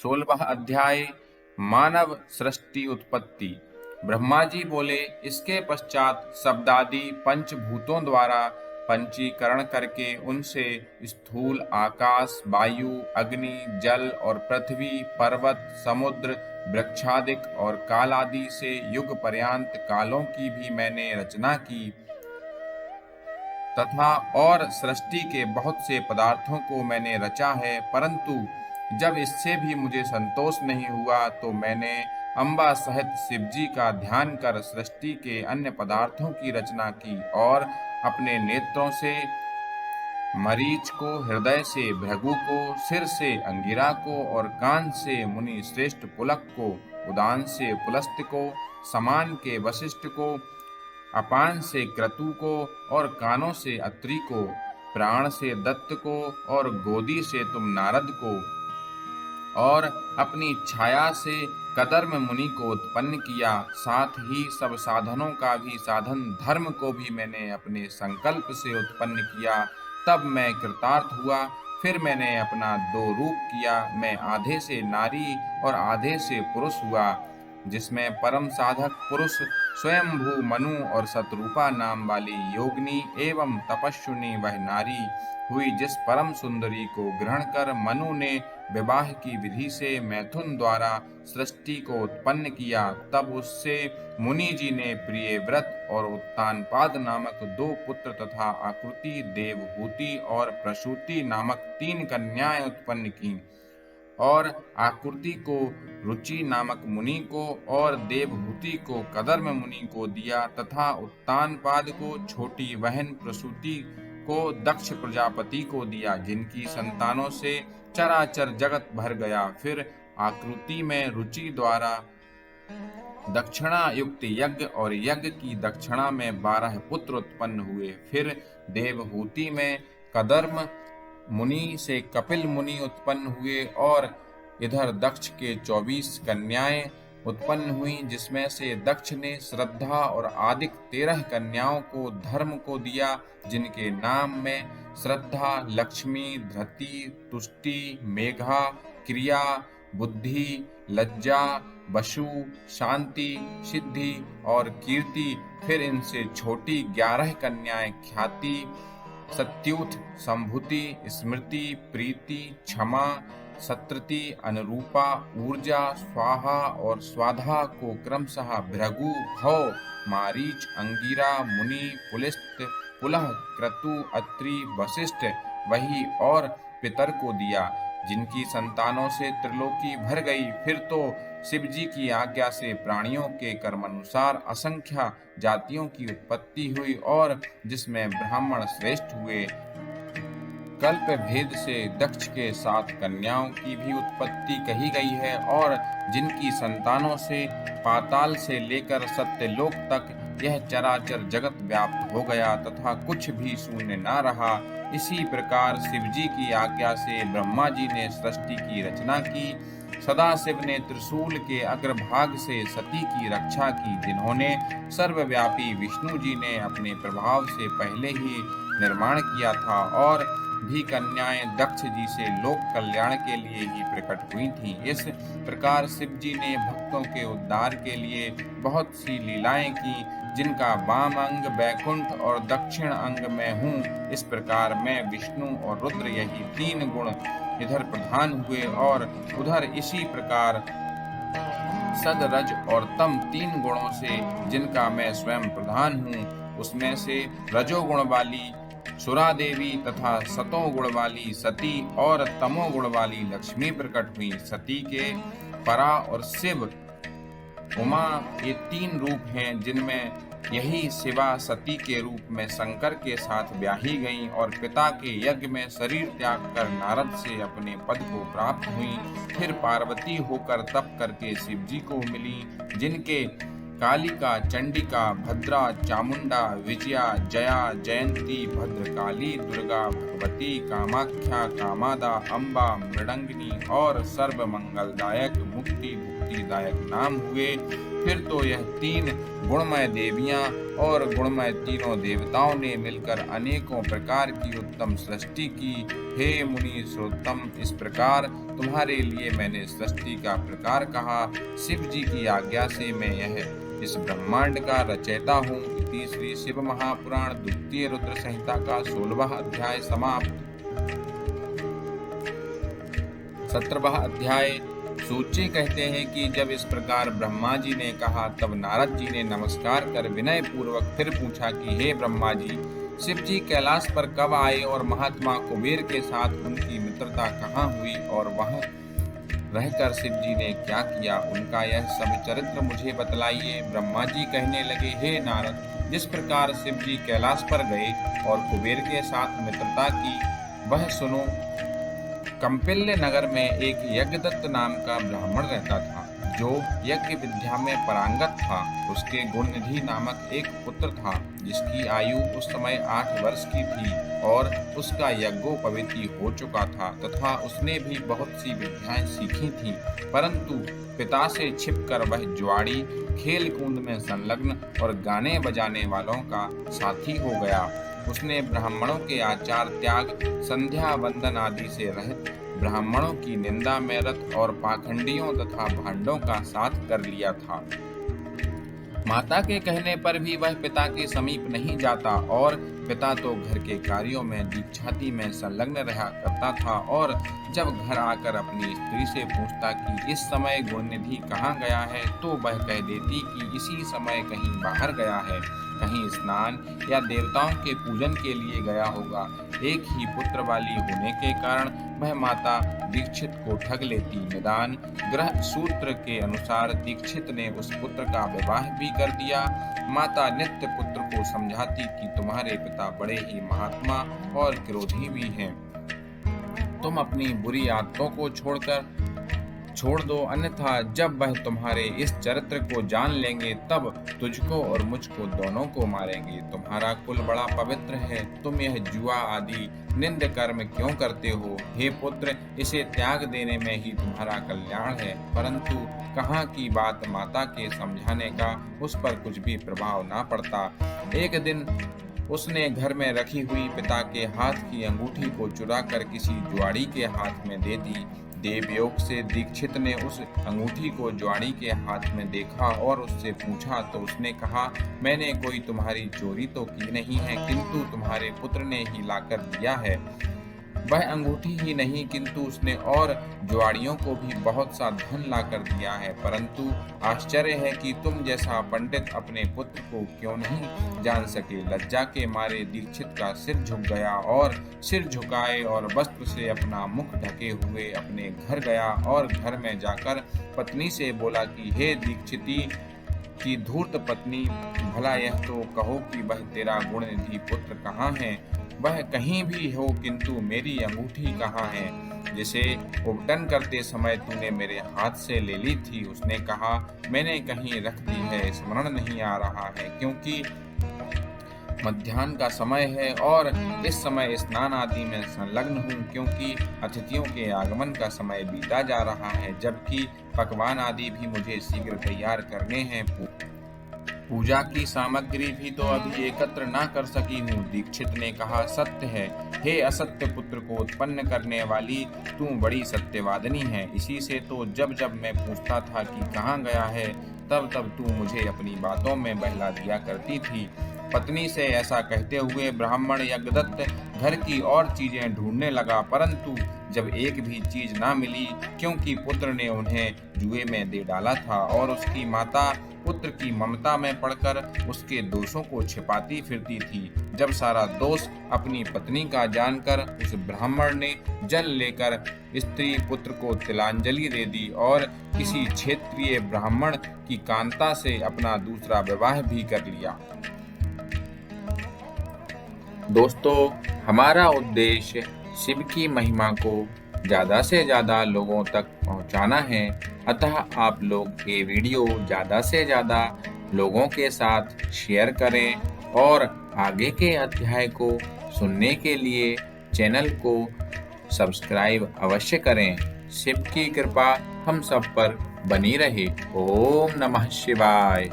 16वां अध्याय मानव सृष्टि उत्पत्ति। ब्रह्मा जी बोले, इसके पश्चात शब्दादि पंचभूतों द्वारा पंचीकरण करके उनसे स्थूल आकाश, वायु, अग्नि, जल और पृथ्वी, पर्वत, समुद्र, वृक्षादिक और काल आदि से युग पर्यंत कालों की भी मैंने रचना की तथा और सृष्टि के बहुत से पदार्थों को मैंने रचा है। परंतु जब इससे भी मुझे संतोष नहीं हुआ तो मैंने अम्बा सहित शिवजी का ध्यान कर सृष्टि के अन्य पदार्थों की रचना की और अपने नेत्रों से मरीच को, हृदय से भृगु को, सिर से अंगिरा को और कान से मुनि श्रेष्ठ पुलक को, उदान से पुलस्त्य को, समान के वशिष्ठ को, अपान से क्रतु को और कानों से अत्रि को, प्राण से दत्त को और गोदी से तुम नारद को और अपनी छाया से कदर्म मुनि को उत्पन्न किया। साथ ही सब साधनों का भी साधन धर्म को भी मैंने अपने संकल्प से उत्पन्न किया। तब मैं कृतार्थ हुआ। फिर मैंने अपना दो रूप किया। मैं आधे से नारी और आधे से पुरुष हुआ, जिसमें परम साधक पुरुष स्वयंभू मनु और शतरूपा नाम वाली योगिनी एवं तपस्विनी वह नारी हुई, जिस परम सुंदरी को ग्रहण कर मनु ने विवाह की विधि से मैथुन द्वारा सृष्टि को उत्पन्न किया। तब उससे मुनि जी ने प्रिय व्रत और उत्तानपाद नामक दो पुत्र तथा आकृति, देवहूति और प्रसूति नामक 3 कन्याएं उत्पन्न की और आकृति को रुचि नामक मुनि को और देवहूति को कदर्म मुनि को दिया तथा उत्तानपाद को छोटी बहन प्रसूति को दक्ष प्रजापति को दिया, जिनकी संतानों से चराचर जगत भर गया। फिर आकृति में रुचि द्वारा दक्षिणा युक्त यज्ञ और यज्ञ की दक्षिणा में 12 पुत्र उत्पन्न हुए। फिर देवहूति में कदर्म मुनि से कपिल मुनि उत्पन्न हुए और इधर दक्ष के 24 कन्याएं उत्पन्न हुई, जिसमें से दक्ष ने श्रद्धा और आदिक 13 कन्याओं को धर्म को दिया, जिनके नाम में श्रद्धा, लक्ष्मी, धृति, तुष्टि, मेघा, क्रिया, बुद्धि, लज्जा, वशु, शांति, सिद्धि और कीर्ति। फिर इनसे छोटी 11 कन्याएं ख्याति, सत्युत, संभूति, स्मृति, प्रीति, क्षमा, सत्रति, अनुरूपा, ऊर्जा, स्वाहा और स्वाधा को क्रमशः भृगु, भव, मारीच, अंगिरा, मुनि, पुलिस्त, पुलह, क्रतु, अत्रि, वशिष्ठ वही और पितर को दिया, जिनकी संतानों से त्रिलोकी भर गई। फिर तो शिव जी की आज्ञा से प्राणियों के कर्मानुसार असंख्य जातियों की उत्पत्ति हुई और जिसमें ब्राह्मण श्रेष्ठ हुए। कल्प भेद से दक्ष के 7 कन्याओं की भी उत्पत्ति कही गई है और जिनकी संतानों से पाताल से लेकर सत्यलोक तक यह चराचर जगत व्याप्त हो गया तथा कुछ भी शून्य न रहा। इसी प्रकार शिवजी की आज्ञा से ब्रह्मा जी ने सृष्टि की रचना की। सदाशिव ने त्रिशूल के अग्रभाग से सती की रक्षा की, जिन्होंने सर्वव्यापी विष्णु जी ने अपने प्रभाव से पहले ही निर्माण किया था और भी कन्याएं दक्ष जी से लोक कल्याण के लिए ही प्रकट हुई थीं। इस प्रकार शिव जी ने भक्तों के उद्धार के लिए बहुत सी लीलाएं की, जिनका वाम अंग बैकुंठ और दक्षिण अंग में हूँ। इस प्रकार मैं विष्णु और रुद्र यही 3 गुण इधर प्रधान हुए और उधर इसी प्रकार सद, रज और तम 3 गुणों से जिनका मैं स्वयं प्रधान हूँ, उसमें से रजोगुण वाली सुरा देवी तथा सतोगुण वाली सती और तमोगुण वाली लक्ष्मी प्रकट हुई। सती के परा और शिव, उमा ये 3 रूप हैं, जिनमें यही शिवा सती के रूप में शंकर के साथ ब्याही गईं और पिता के यज्ञ में शरीर त्याग कर नारद से अपने पद को प्राप्त हुई। फिर पार्वती होकर तप करके शिव जी को मिली, जिनके कालिका, चंडिका, भद्रा, चामुंडा, विजया, जया, जयंती, भद्रकाली, दुर्गा, भगवती, कामाख्या, कामादा, अम्बा, मृडंगिनी और सर्व मंगलदायक मुक्ति शांतिदायक नाम हुए। फिर तो यह 3 गुणमय देवियां और गुणमय तीनों देवताओं ने मिलकर अनेकों प्रकार की उत्तम सृष्टि की। हे मुनि श्रोत्तम, इस प्रकार तुम्हारे लिए मैंने सृष्टि का प्रकार कहा। शिव जी की आज्ञा से मैं इस ब्रह्मांड का रचयिता हूँ। इति श्री शिव महापुराण द्वितीय रुद्र संहिता का 16वां अध्याय समाप्त। 17वां अध्याय। सूची कहते हैं कि जब इस प्रकार ब्रह्मा जी ने कहा तब नारद जी ने नमस्कार कर विनय पूर्वक फिर पूछा कि हे ब्रह्मा जी, शिव जी कैलाश पर कब आए और महात्मा कुबेर के साथ उनकी मित्रता कहाँ हुई और वहां रहकर शिव जी ने क्या किया, उनका यह सब चरित्र मुझे बतलाइए। ब्रह्मा जी कहने लगे, हे नारद, जिस प्रकार शिव जी कैलाश पर गए और कुबेर के साथ मित्रता की वह सुनो। कंपिल्य नगर में एक यज्ञदत्त नाम का ब्राह्मण रहता था, जो यज्ञ विद्या में पारंगत था। उसके गुणनिधि नामक एक पुत्र था, जिसकी आयु उस समय 8 वर्ष की थी और उसका यज्ञोपवीति हो चुका था तथा उसने भी बहुत सी विद्याएं सीखी थी। परंतु पिता से छिपकर वह जुआड़ी, खेल कूद में संलग्न और गाने बजाने वालों का साथी हो गया। उसने ब्राह्मणों के आचार त्याग, संध्या वंदन आदि से रहित, ब्राह्मणों की निंदा में रत और पाखंडियों तथा भांडों का साथ कर लिया था। माता के कहने पर भी वह पिता के समीप नहीं जाता और पिता तो घर के कार्यों में दीक्षाती में संलग्न रहा करता था। और जब घर आकर अपनी स्त्री से पूछता कि इस समय गुणनिधि कहाँ गया है, तो वह कह देती कि इसी समय कहीं बाहर गया है, कहीं स्नान या देवताओं के पूजन के लिए गया होगा। एक ही पुत्र वाली होने के कारण वह माता दीक्षित को ठग लेती। निदान ग्रह सूत्र के अनुसार दीक्षित ने उस पुत्र का विवाह भी कर दिया। माता नित्य पुत्र को समझाती कि तुम्हारे पिता बड़े ही महात्मा और क्रोधी भी हैं। तुम अपनी बुरी आदतों को छोड़ दो, अन्यथा जब वह तुम्हारे इस चरित्र को जान लेंगे तब तुझको और मुझको दोनों को मारेंगे। तुम्हारा कुल बड़ा पवित्र है, तुम यह जुआ आदि निंद कर्म क्यों करते हो? हे पुत्र, इसे त्याग देने में ही तुम्हारा कल्याण है। परंतु कहाँ की बात माता के समझाने का उस पर कुछ भी प्रभाव ना पड़ता। एक दिन उसने घर में रखी हुई पिता के हाथ की अंगूठी को चुराकर किसी जुआड़ी के हाथ में दे दी। देवयोग से दीक्षित ने उस अंगूठी को जुआड़ी के हाथ में देखा और उससे पूछा तो उसने कहा, मैंने कोई तुम्हारी चोरी तो की नहीं है, किंतु तुम्हारे पुत्र ने ही लाकर दिया है। वह अंगूठी ही नहीं किंतु उसने और जुआड़ियों को भी बहुत सा धन लाकर दिया है। परंतु आश्चर्य है कि तुम जैसा पंडित अपने पुत्र को क्यों नहीं जान सके। लज्जा के मारे दीक्षित का सिर झुक गया और सिर झुकाए और वस्त्र से अपना मुख ढके हुए अपने घर गया और घर में जाकर पत्नी से बोला कि हे दीक्षिती की धूर्त पत्नी, भला यह तो कहो कि वह तेरा गुणनिधि पुत्र कहाँ है? वह कहीं भी हो, किंतु मेरी अंगूठी कहाँ है, जिसे उपटन करते समय तूने मेरे हाथ से ले ली थी? उसने कहा, मैंने कहीं रख दी है, स्मरण नहीं आ रहा है, क्योंकि मध्याह्न का समय है और इस समय स्नान आदि में संलग्न हूँ, क्योंकि अतिथियों के आगमन का समय बीता जा रहा है, जबकि पकवान आदि भी मुझे शीघ्र तैयार करने हैं। पूजा की सामग्री भी तो अभी एकत्र ना कर सकी हूँ। दीक्षित ने कहा, सत्य है, हे असत्य पुत्र को उत्पन्न करने वाली, तू बड़ी सत्यवादिनी है। इसी से तो जब जब मैं पूछता था कि कहाँ गया है, तब तब तू मुझे अपनी बातों में बहला दिया करती थी। पत्नी से ऐसा कहते हुए ब्राह्मण यज्ञदत्त घर की और चीजें ढूंढने लगा, परंतु जब एक भी चीज ना मिली, क्योंकि पुत्र ने उन्हें जुए में दे डाला था और उसकी माता पुत्र की ममता में पड़कर उसके दोषों को छिपाती फिरती थी। जब सारा दोष अपनी पत्नी का जानकर उस ब्राह्मण ने जल लेकर स्त्री पुत्र को तिलांजलि दे दी और किसी क्षेत्रीय ब्राह्मण की कांता से अपना दूसरा विवाह भी कर लिया। दोस्तों, हमारा उद्देश्य शिव की महिमा को ज़्यादा से ज़्यादा लोगों तक पहुंचाना है, अतः आप लोग ये वीडियो ज़्यादा से ज़्यादा लोगों के साथ शेयर करें और आगे के अध्याय को सुनने के लिए चैनल को सब्सक्राइब अवश्य करें। शिव की कृपा हम सब पर बनी रहे। ओम नमः शिवाय।